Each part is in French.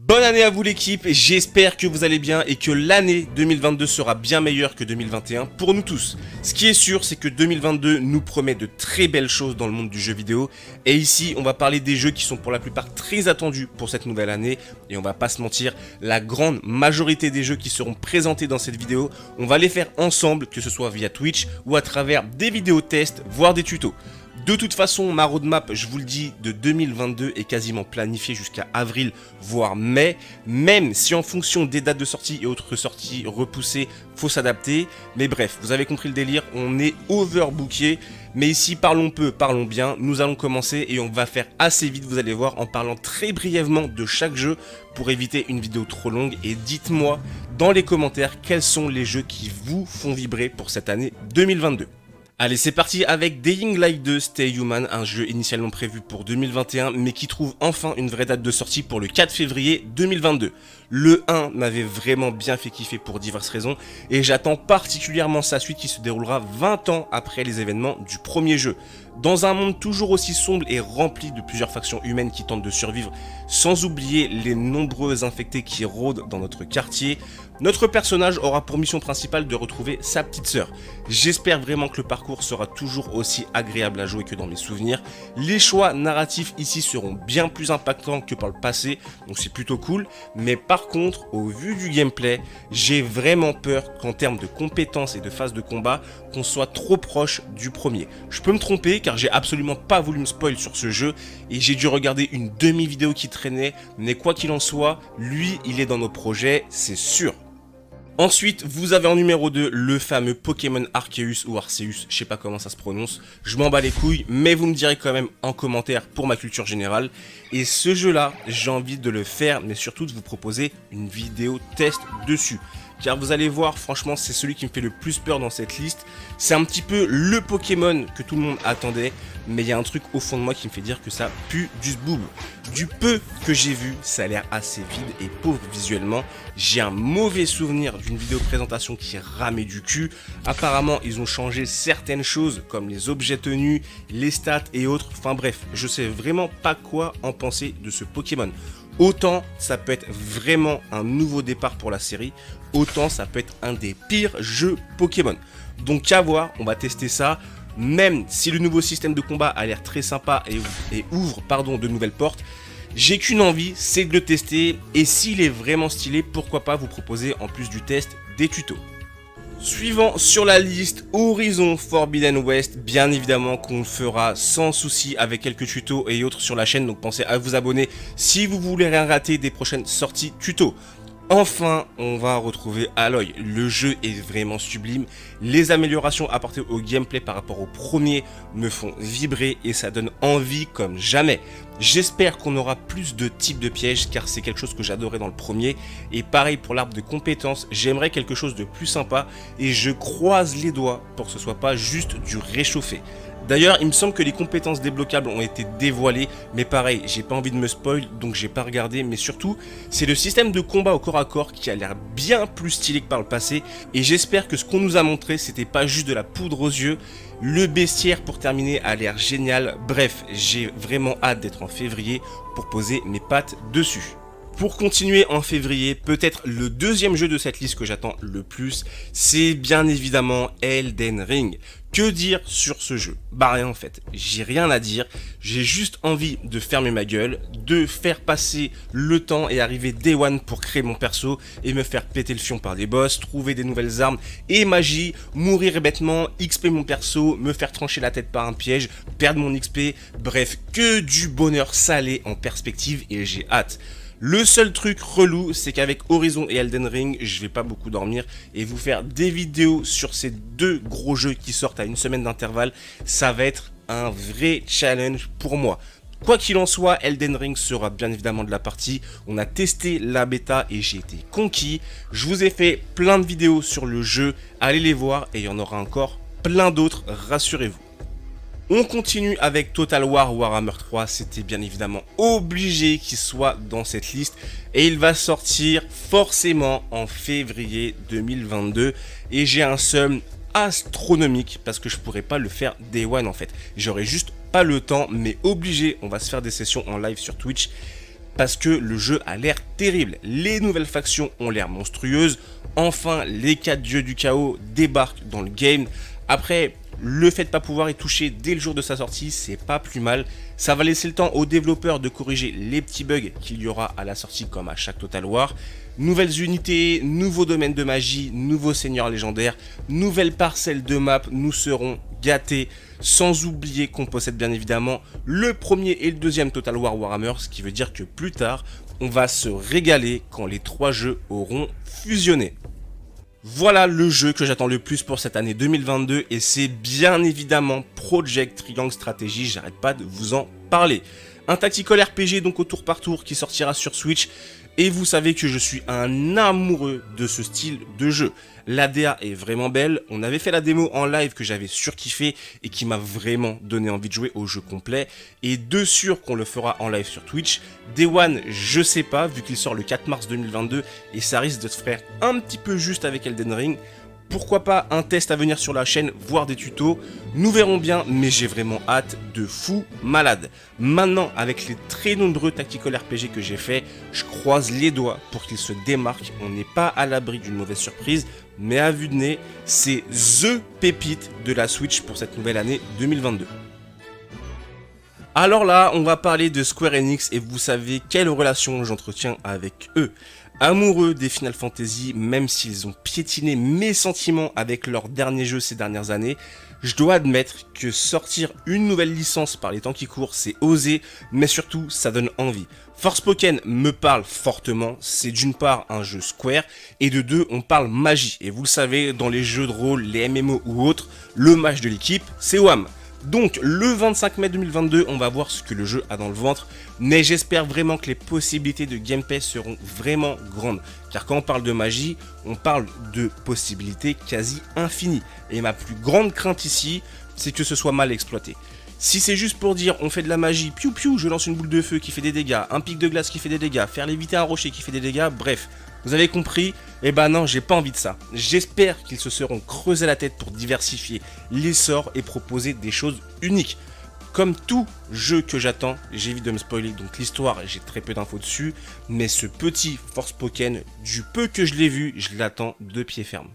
Bonne année à vous l'équipe, j'espère que vous allez bien et que l'année 2022 sera bien meilleure que 2021 pour nous tous. Ce qui est sûr, c'est que 2022 nous promet de très belles choses dans le monde du jeu vidéo. Et ici, on va parler des jeux qui sont pour la plupart très attendus pour cette nouvelle année. Et on va pas se mentir, la grande majorité des jeux qui seront présentés dans cette vidéo, on va les faire ensemble, que ce soit via Twitch ou à travers des vidéos tests, voire des tutos. De toute façon, ma roadmap, je vous le dis, de 2022 est quasiment planifiée jusqu'à avril, voire mai, même si en fonction des dates de sortie et autres sorties repoussées, faut s'adapter. Mais bref, vous avez compris le délire, on est overbooké. Mais ici, parlons peu, parlons bien, nous allons commencer et on va faire assez vite, vous allez voir, en parlant très brièvement de chaque jeu pour éviter une vidéo trop longue. Et dites-moi dans les commentaires quels sont les jeux qui vous font vibrer pour cette année 2022. Allez, c'est parti avec Dying Light 2 Stay Human, un jeu initialement prévu pour 2021 mais qui trouve enfin une vraie date de sortie pour le 4 février 2022. Le 1 m'avait vraiment bien fait kiffer pour diverses raisons et j'attends particulièrement sa suite qui se déroulera 20 ans après les événements du premier jeu. Dans un monde toujours aussi sombre et rempli de plusieurs factions humaines qui tentent de survivre, sans oublier les nombreux infectés qui rôdent dans notre quartier, notre personnage aura pour mission principale de retrouver sa petite sœur. J'espère vraiment que le parcours sera toujours aussi agréable à jouer que dans mes souvenirs. Les choix narratifs ici seront bien plus impactants que par le passé, donc c'est plutôt cool. Mais par contre, au vu du gameplay, j'ai vraiment peur qu'en termes de compétences et de phases de combat, qu'on soit trop proche du premier. Je peux me tromper car j'ai absolument pas voulu me spoil sur ce jeu et j'ai dû regarder une demi-vidéo qui traînait, mais quoi qu'il en soit, lui il est dans nos projets, c'est sûr. Ensuite, vous avez en numéro 2 le fameux Pokémon Arceus ou Arceus, je sais pas comment ça se prononce, je m'en bats les couilles, mais vous me direz quand même en commentaire pour ma culture générale. Et ce jeu-là, j'ai envie de le faire, mais surtout de vous proposer une vidéo test dessus. Car vous allez voir, franchement, c'est celui qui me fait le plus peur dans cette liste. C'est un petit peu le Pokémon que tout le monde attendait, mais il y a un truc au fond de moi qui me fait dire que ça pue du zboob. Du peu que j'ai vu, ça a l'air assez vide et pauvre visuellement. J'ai un mauvais souvenir d'une vidéo présentation qui ramait du cul. Apparemment, ils ont changé certaines choses comme les objets tenus, les stats et autres. Enfin bref, je sais vraiment pas quoi en penser de ce Pokémon. Autant ça peut être vraiment un nouveau départ pour la série, autant ça peut être un des pires jeux Pokémon. Donc à voir, on va tester ça. Même si le nouveau système de combat a l'air très sympa et ouvre de nouvelles portes, j'ai qu'une envie, c'est de le tester. Et s'il est vraiment stylé, pourquoi pas vous proposer en plus du test des tutos. Suivant sur la liste, Horizon Forbidden West, bien évidemment qu'on le fera sans souci avec quelques tutos et autres sur la chaîne, donc pensez à vous abonner si vous voulez rien rater des prochaines sorties tutos. Enfin, on va retrouver Aloy, le jeu est vraiment sublime, les améliorations apportées au gameplay par rapport au premier me font vibrer et ça donne envie comme jamais. J'espère qu'on aura plus de types de pièges car c'est quelque chose que j'adorais dans le premier et pareil pour l'arbre de compétences, j'aimerais quelque chose de plus sympa et je croise les doigts pour que ce soit pas juste du réchauffé. D'ailleurs, il me semble que les compétences débloquables ont été dévoilées, mais pareil, j'ai pas envie de me spoil, donc j'ai pas regardé, mais surtout, c'est le système de combat au corps à corps qui a l'air bien plus stylé que par le passé, et j'espère que ce qu'on nous a montré, c'était pas juste de la poudre aux yeux. Le bestiaire pour terminer a l'air génial, bref, j'ai vraiment hâte d'être en février pour poser mes pattes dessus. Pour continuer en février, peut-être le deuxième jeu de cette liste que j'attends le plus, c'est bien évidemment Elden Ring. Que dire sur ce jeu? Bah rien en fait, j'ai rien à dire, j'ai juste envie de fermer ma gueule, de faire passer le temps et arriver day one pour créer mon perso et me faire péter le fion par des boss, trouver des nouvelles armes et magie, mourir bêtement, XP mon perso, me faire trancher la tête par un piège, perdre mon XP, bref, que du bonheur salé en perspective et j'ai hâte. Le seul truc relou, c'est qu'avec Horizon et Elden Ring, je vais pas beaucoup dormir et vous faire des vidéos sur ces deux gros jeux qui sortent à une semaine d'intervalle, ça va être un vrai challenge pour moi. Quoi qu'il en soit, Elden Ring sera bien évidemment de la partie. On a testé la bêta et j'ai été conquis. Je vous ai fait plein de vidéos sur le jeu, allez les voir et il y en aura encore plein d'autres, rassurez-vous. On continue avec Total War Warhammer 3, c'était bien évidemment obligé qu'il soit dans cette liste et il va sortir forcément en février 2022 et j'ai un seum astronomique parce que je pourrais pas le faire day one en fait, j'aurais juste pas le temps mais obligé, on va se faire des sessions en live sur Twitch. parce que le jeu a l'air terrible. Les nouvelles factions ont l'air monstrueuses. Enfin, les 4 dieux du chaos débarquent dans le game. Après, le fait de ne pas pouvoir y toucher dès le jour de sa sortie, c'est pas plus mal. Ça va laisser le temps aux développeurs de corriger les petits bugs qu'il y aura à la sortie comme à chaque Total War. Nouvelles unités, nouveaux domaines de magie, nouveaux seigneurs légendaires, nouvelles parcelles de map, nous serons gâtés. Sans oublier qu'on possède bien évidemment le premier et le deuxième Total War Warhammer, ce qui veut dire que plus tard, on va se régaler quand les 3 jeux auront fusionné. Voilà le jeu que j'attends le plus pour cette année 2022 et c'est bien évidemment Project Triangle Strategy, j'arrête pas de vous en parler. Un tactical RPG donc au tour par tour qui sortira sur Switch et vous savez que je suis un amoureux de ce style de jeu. L'ADA est vraiment belle, on avait fait la démo en live que j'avais surkiffé et qui m'a vraiment donné envie de jouer au jeu complet et de sûr qu'on le fera en live sur Twitch. Day One, je sais pas vu qu'il sort le 4 mars 2022 et ça risque de se faire un petit peu juste avec Elden Ring. Pourquoi pas un test à venir sur la chaîne, voire des tutos, nous verrons bien, mais j'ai vraiment hâte de fou malade. Maintenant, avec les très nombreux tactical RPG que j'ai fait, je croise les doigts pour qu'ils se démarquent, on n'est pas à l'abri d'une mauvaise surprise, mais à vue de nez, c'est THE pépite de la Switch pour cette nouvelle année 2022. Alors là, on va parler de Square Enix et vous savez quelle relation j'entretiens avec eux. Amoureux des Final Fantasy, même s'ils ont piétiné mes sentiments avec leur dernier jeu ces dernières années, je dois admettre que sortir une nouvelle licence par les temps qui courent, c'est osé, mais surtout, ça donne envie. Forspoken me parle fortement, c'est d'une part un jeu Square, et de deux, on parle magie. Et vous le savez, dans les jeux de rôle, les MMO ou autres, le mage de l'équipe, c'est WAM. Donc le 25 mai 2022, on va voir ce que le jeu a dans le ventre, mais j'espère vraiment que les possibilités de gameplay seront vraiment grandes. Car quand on parle de magie, on parle de possibilités quasi infinies. Et ma plus grande crainte ici, c'est que ce soit mal exploité. Si c'est juste pour dire on fait de la magie, piou piou, je lance une boule de feu qui fait des dégâts, un pic de glace qui fait des dégâts, faire léviter un rocher qui fait des dégâts, bref, vous avez compris, eh ben non, j'ai pas envie de ça. J'espère qu'ils se seront creusés la tête pour diversifier les sorts et proposer des choses uniques. Comme tout jeu que j'attends, j'évite de me spoiler, donc l'histoire, j'ai très peu d'infos dessus, mais ce petit Forspoken, du peu que je l'ai vu, je l'attends de pied ferme.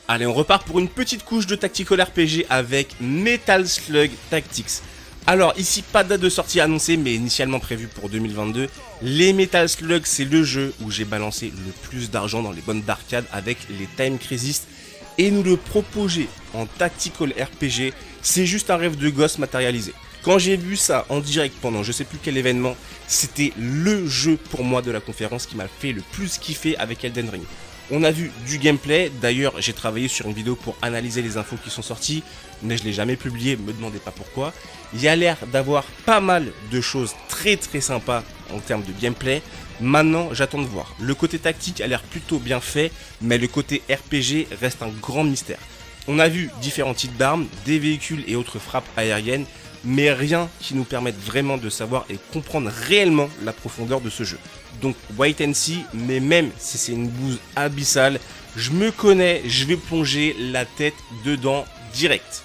Allez, on repart pour une petite couche de tactical RPG avec Metal Slug Tactics. Alors ici, pas de date de sortie annoncée, mais initialement prévue pour 2022. Les Metal Slug, c'est le jeu où j'ai balancé le plus d'argent dans les bonnes d'arcade avec les Time Crisis. Et nous le proposer en tactical RPG, c'est juste un rêve de gosse matérialisé. Quand j'ai vu ça en direct pendant je sais plus quel événement, c'était le jeu pour moi de la conférence qui m'a fait le plus kiffer avec Elden Ring. On a vu du gameplay, d'ailleurs j'ai travaillé sur une vidéo pour analyser les infos qui sont sorties, mais je ne l'ai jamais publié, me demandez pas pourquoi. Il y a l'air d'avoir pas mal de choses très sympas en termes de gameplay. Maintenant j'attends de voir. Le côté tactique a l'air plutôt bien fait, mais le côté RPG reste un grand mystère. On a vu différents types d'armes, des véhicules et autres frappes aériennes, mais rien qui nous permette vraiment de savoir et comprendre réellement la profondeur de ce jeu. Donc wait and see, mais même si c'est une bouse abyssale, je me connais, je vais plonger la tête dedans direct.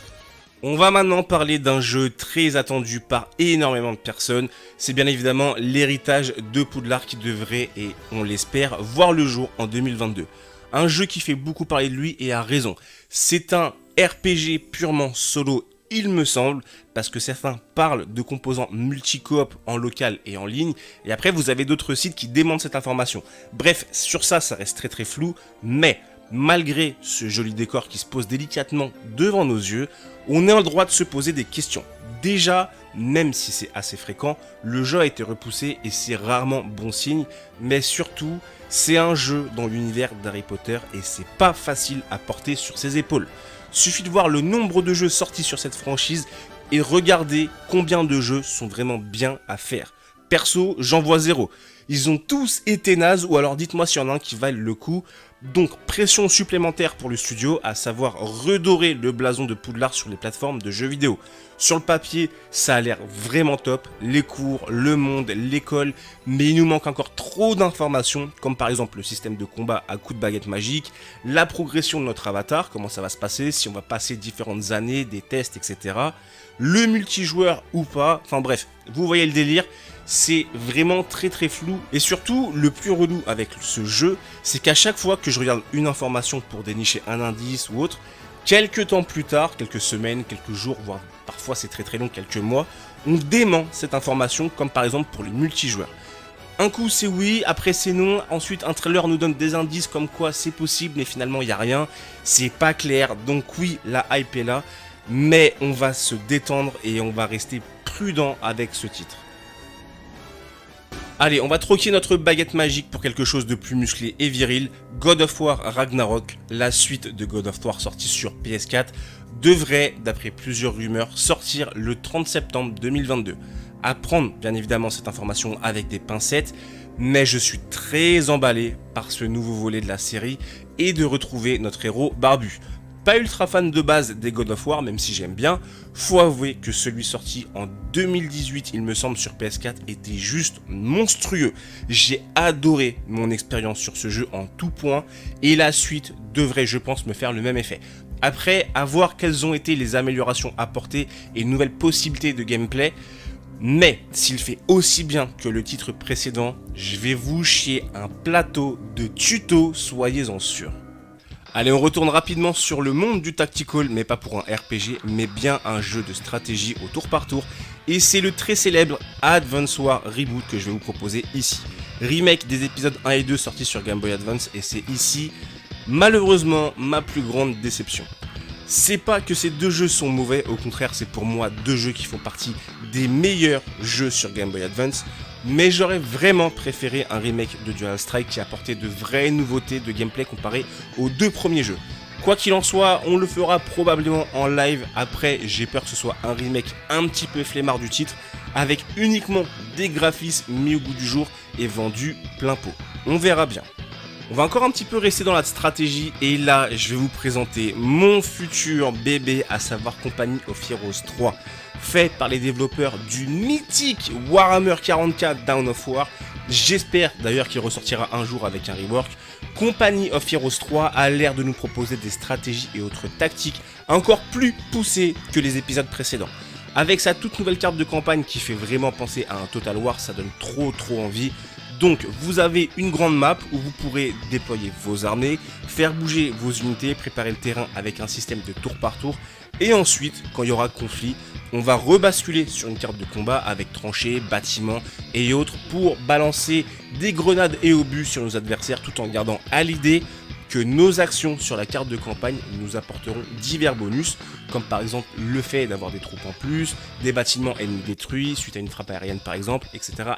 On va maintenant parler d'un jeu très attendu par énormément de personnes, c'est bien évidemment l'héritage de Poudlard qui devrait, et on l'espère, voir le jour en 2022. Un jeu qui fait beaucoup parler de lui et a raison. C'est un RPG purement solo, il me semble, parce que certains parlent de composants multi-coop en local et en ligne, et après vous avez d'autres sites qui démentent cette information. Bref, sur ça reste très flou, mais malgré ce joli décor qui se pose délicatement devant nos yeux, on est en droit de se poser des questions. Déjà, même si c'est assez fréquent, le jeu a été repoussé et c'est rarement bon signe, mais surtout, c'est un jeu dans l'univers d'Harry Potter et c'est pas facile à porter sur ses épaules. Suffit de voir le nombre de jeux sortis sur cette franchise et regardez combien de jeux sont vraiment bien à faire. Perso, j'en vois zéro. Ils ont tous été nazes ou alors dites-moi s'il y en a un qui valent le coup. Donc pression supplémentaire pour le studio, à savoir redorer le blason de Poudlard sur les plateformes de jeux vidéo. Sur le papier, ça a l'air vraiment top, les cours, le monde, l'école, mais il nous manque encore trop d'informations, comme par exemple le système de combat à coups de baguette magique, la progression de notre avatar, comment ça va se passer, si on va passer différentes années, des tests, etc. Le multijoueur ou pas, enfin bref, vous voyez le délire. c'est vraiment très flou. Et surtout, le plus relou avec ce jeu, c'est qu'à chaque fois que je regarde une information pour dénicher un indice ou autre, quelques temps plus tard, quelques semaines, quelques jours, voire parfois c'est très long, quelques mois, on dément cette information, comme par exemple pour les multijoueurs. Un coup c'est oui, après c'est non, ensuite un trailer nous donne des indices comme quoi c'est possible, mais finalement il n'y a rien, c'est pas clair, donc oui, la hype est là, mais on va se détendre et on va rester prudent avec ce titre. Allez, on va troquer notre baguette magique pour quelque chose de plus musclé et viril. God of War Ragnarok, la suite de God of War sortie sur PS4, devrait, d'après plusieurs rumeurs, sortir le 30 septembre 2022. À prendre bien évidemment cette information avec des pincettes, mais je suis très emballé par ce nouveau volet de la série et de retrouver notre héros barbu. Pas ultra fan de base des God of War, même si j'aime bien, faut avouer que celui sorti en 2018, il me semble, sur PS4 était juste monstrueux. J'ai adoré mon expérience sur ce jeu en tout point, et la suite devrait, je pense, me faire le même effet. Après, à voir quelles ont été les améliorations apportées et nouvelles possibilités de gameplay, mais s'il fait aussi bien que le titre précédent, je vais vous chier un plateau de tutos, soyez-en sûrs. Allez, on retourne rapidement sur le monde du tactical, mais pas pour un RPG, mais bien un jeu de stratégie au tour par tour. Et c'est le très célèbre Advance War Reboot que je vais vous proposer ici. Remake des épisodes 1 et 2 sortis sur Game Boy Advance, et c'est ici, malheureusement, ma plus grande déception. C'est pas que ces deux jeux sont mauvais, au contraire, c'est pour moi deux jeux qui font partie des meilleurs jeux sur Game Boy Advance. Mais j'aurais vraiment préféré un remake de Dual Strike qui apportait de vraies nouveautés de gameplay comparé aux deux premiers jeux. Quoi qu'il en soit, on le fera probablement en live. Après, j'ai peur que ce soit un remake un petit peu flemmard du titre, avec uniquement des graphismes mis au goût du jour et vendus plein pot. On verra bien. On va encore un petit peu rester dans la stratégie et là, je vais vous présenter mon futur bébé, à savoir Company of Heroes 3. Fait par les développeurs du mythique Warhammer 40K Dawn of War. J'espère d'ailleurs qu'il ressortira un jour avec un rework. Company of Heroes 3 a l'air de nous proposer des stratégies et autres tactiques encore plus poussées que les épisodes précédents. Avec sa toute nouvelle carte de campagne qui fait vraiment penser à un Total War, ça donne trop envie. Donc vous avez une grande map où vous pourrez déployer vos armées, faire bouger vos unités, préparer le terrain avec un système de tour par tour. Et ensuite, quand il y aura conflit, on va rebasculer sur une carte de combat avec tranchées, bâtiments et autres pour balancer des grenades et obus sur nos adversaires tout en gardant à l'idée que nos actions sur la carte de campagne nous apporteront divers bonus, comme par exemple le fait d'avoir des troupes en plus, des bâtiments ennemis détruits suite à une frappe aérienne par exemple, etc.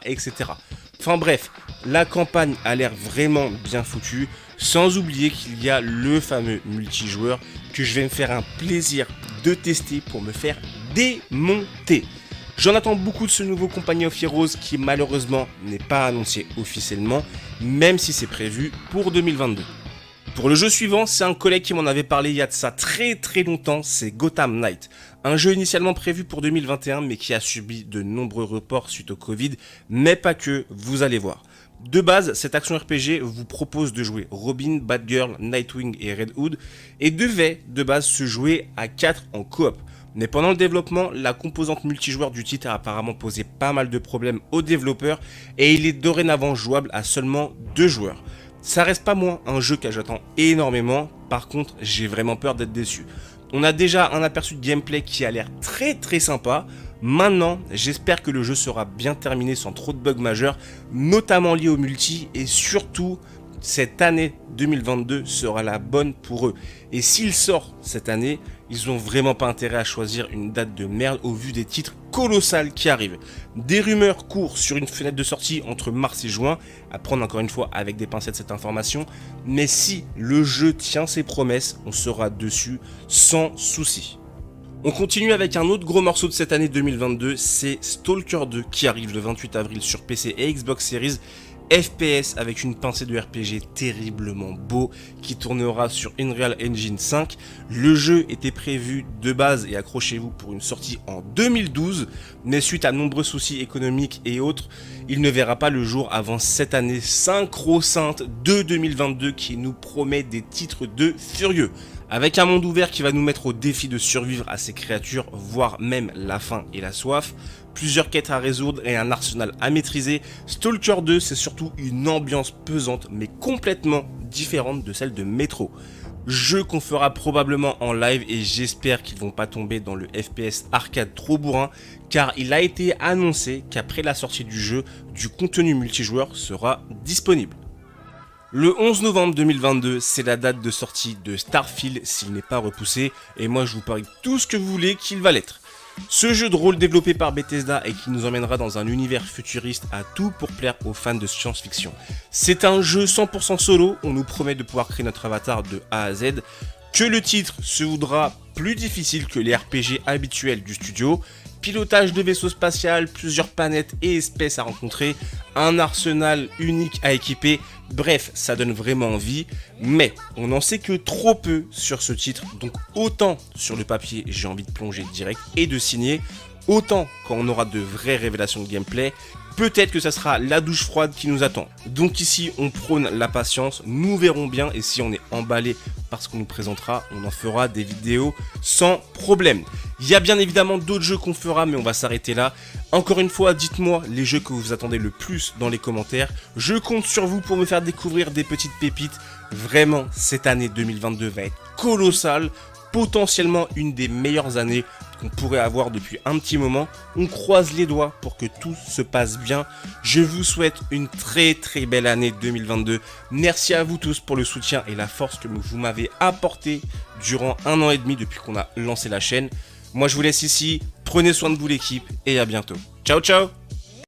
Enfin bref, la campagne a l'air vraiment bien foutue, sans oublier qu'il y a le fameux multijoueur que je vais me faire un plaisir de tester pour me faire démonter. J'en attends beaucoup de ce nouveau Company of Heroes qui malheureusement n'est pas annoncé officiellement, même si c'est prévu pour 2022. Pour le jeu suivant, c'est un collègue qui m'en avait parlé il y a de ça très longtemps, c'est Gotham Knight. Un jeu initialement prévu pour 2021 mais qui a subi de nombreux reports suite au Covid, mais pas que, vous allez voir. De base, cette action RPG vous propose de jouer Robin, Batgirl, Nightwing et Red Hood et devait de base se jouer à 4 en coop. Mais pendant le développement, la composante multijoueur du titre a apparemment posé pas mal de problèmes aux développeurs et il est dorénavant jouable à seulement 2 joueurs. Ça reste pas moins un jeu que j'attends énormément, par contre j'ai vraiment peur d'être déçu. On a déjà un aperçu de gameplay qui a l'air très sympa. Maintenant, j'espère que le jeu sera bien terminé sans trop de bugs majeurs, notamment liés au multi, et surtout, cette année 2022 sera la bonne pour eux. Et s'il sort cette année, ils ont vraiment pas intérêt à choisir une date de merde au vu des titres colossales qui arrivent. Des rumeurs courent sur une fenêtre de sortie entre mars et juin, à prendre encore une fois avec des pincettes cette information, mais si le jeu tient ses promesses, on sera dessus sans souci. On continue avec un autre gros morceau de cette année 2022, c'est Stalker 2 qui arrive le 28 avril sur PC et Xbox Series. FPS avec une pincée de RPG terriblement beau qui tournera sur Unreal Engine 5. Le jeu était prévu de base, et accrochez-vous, pour une sortie en 2012, mais suite à nombreux soucis économiques et autres, il ne verra pas le jour avant cette année synchro-sainte de 2022 qui nous promet des titres de furieux. Avec un monde ouvert qui va nous mettre au défi de survivre à ces créatures, voire même la faim et la soif. plusieurs quêtes à résoudre et un arsenal à maîtriser, Stalker 2 c'est surtout une ambiance pesante mais complètement différente de celle de Metro. Jeu qu'on fera probablement en live et j'espère qu'ils vont pas tomber dans le FPS arcade trop bourrin car il a été annoncé qu'après la sortie du jeu, du contenu multijoueur sera disponible. Le 11 novembre 2022, c'est la date de sortie de Starfield s'il n'est pas repoussé, et moi je vous parie tout ce que vous voulez qu'il va l'être. Ce jeu de rôle développé par Bethesda et qui nous emmènera dans un univers futuriste a tout pour plaire aux fans de science-fiction. C'est un jeu 100% solo, on nous promet de pouvoir créer notre avatar de A à Z, que le titre se voudra plus difficile que les RPG habituels du studio, pilotage de vaisseau spatial, plusieurs planètes et espèces à rencontrer, un arsenal unique à équiper, bref, ça donne vraiment envie, mais on n'en sait que trop peu sur ce titre, donc autant sur le papier j'ai envie de plonger direct et de signer, autant quand on aura de vraies révélations de gameplay, peut-être que ça sera la douche froide qui nous attend. Donc ici, on prône la patience, nous verrons bien et si on est emballé par ce qu'on nous présentera, on en fera des vidéos sans problème. Il y a bien évidemment d'autres jeux qu'on fera, mais on va s'arrêter là. Encore une fois, dites-moi les jeux que vous attendez le plus dans les commentaires. Je compte sur vous pour me faire découvrir des petites pépites. Vraiment, cette année 2022 va être colossale, potentiellement une des meilleures années qu'on pourrait avoir depuis un petit moment. On croise les doigts pour que tout se passe bien. Je vous souhaite une très belle année 2022. Merci à vous tous pour le soutien et la force que vous m'avez apporté durant 1 an et demi depuis qu'on a lancé la chaîne. Moi je vous laisse ici, prenez soin de vous l'équipe et à bientôt. Ciao ciao.